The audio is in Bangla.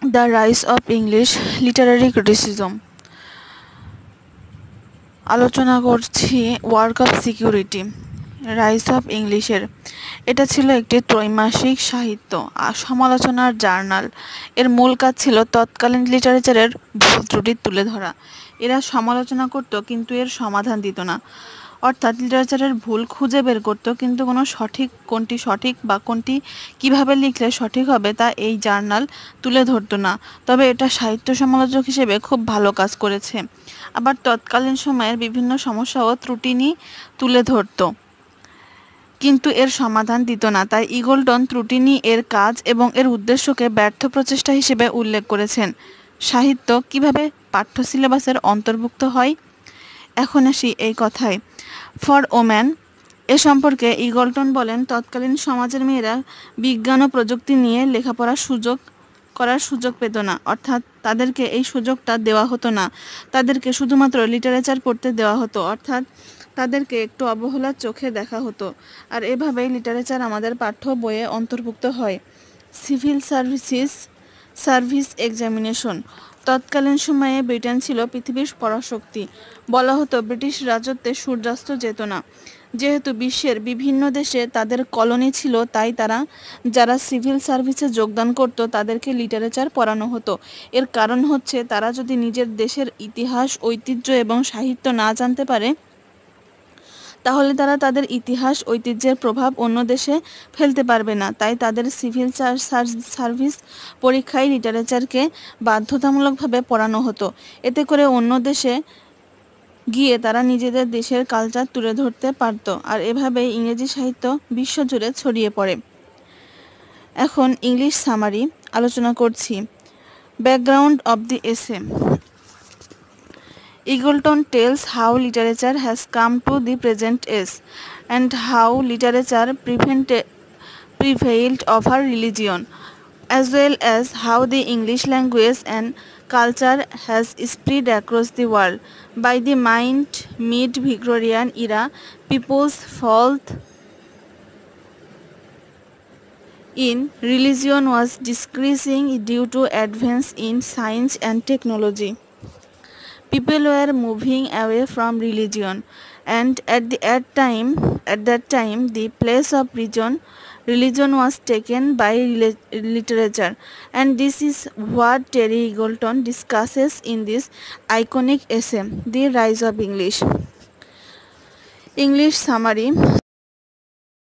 The rise of English Literary criticism. আলোচনা করছি work of security, rise of ইংলিশের। এটা ছিল একটি ত্রৈমাসিক সাহিত্য আর সমালোচনার জার্নাল। এর মূল কাজ ছিল তৎকালীন লিটারেচারের ভুল ত্রুটি তুলে ধরা। এরা সমালোচনা করত কিন্তু এর সমাধান দিত না, অর্থাৎ লিটারেচারের ভুল খুঁজে বের করত কিন্তু কোনটি সঠিক বা কোনটি কিভাবে লিখলে সঠিক হবে তা এই জার্নাল তুলে ধরতো না। তবে এটা সাহিত্য সমালোচক হিসেবে খুব ভালো কাজ করেছে। আবার তৎকালীন সময়ের বিভিন্ন সমস্যা ও ত্রুটি নিয়ে তুলে ধরত কিন্তু এর সমাধান দিত না। তাই ইগলটন ত্রুটি নিয়ে এর কাজ এবং এর উদ্দেশ্যকে ব্যর্থ প্রচেষ্টা হিসেবে উল্লেখ করেছেন। সাহিত্য কিভাবে পাঠ্য সিলেবাসের অন্তর্ভুক্ত হয়, এখন আসি এই কথায়। ফর ওম্যান এ সম্পর্কে ইগলটন বলেন, তৎকালীন সমাজের মেয়েরা বিজ্ঞান ও প্রযুক্তি নিয়ে লেখাপড়ার সুযোগ পেত না, অর্থাৎ তাদেরকে এই সুযোগটা দেওয়া হতো না। তাদেরকে শুধুমাত্র লিটারেচার পড়তে দেওয়া হতো, অর্থাৎ তাদেরকে একটু অবহেলার চোখে দেখা হতো। আর এভাবেই লিটারেচার আমাদের পাঠ্য বইয়ে অন্তর্ভুক্ত হয়। Civil service examination. তৎকালীন সময়ে ব্রিটেন ছিল পৃথিবীর পরাশক্তি। বলা হতো ব্রিটিশ রাজত্বে সূর্যাস্ত যেত না। যেহেতু বিশ্বের বিভিন্ন দেশে তাদের কলোনি ছিল, তাই যারা সিভিল সার্ভিসে যোগদান করত তাদেরকে লিটারেচার পড়ানো হতো। এর কারণ হচ্ছে তারা যদি নিজের দেশের ইতিহাস, ঐতিহ্য এবং সাহিত্য না জানতে পারে, তাহলে তারা তাদের ইতিহাস, ঐতিহ্যের প্রভাব অন্য দেশে ফেলতে পারবে না। তাই তাদের সিভিল সার্ভিস পরীক্ষায় লিটারেচারকে বাধ্যতামূলকভাবে পড়ানো হতো। এতে করে অন্য দেশে গিয়ে তারা নিজেদের দেশের কালচার তুলে ধরতে পারত। আর এভাবেই ইংরেজি সাহিত্য বিশ্বজুড়ে ছড়িয়ে পড়ে। এখন ইংলিশ সামারি আলোচনা করছি। ব্যাকগ্রাউন্ড অব দি এসে। Eagleton tells how literature has come to the present age and how literature prevailed over religion, as well as how the English language and culture has spread across the world. By the mid-Victorian era, people's faith in religion was decreasing due to advance in science and technology. People were moving away from religion, and at that time, the place of religion was taken by literature. And this is what Terry Eagleton discusses in this iconic essay, The Rise of English. English summary.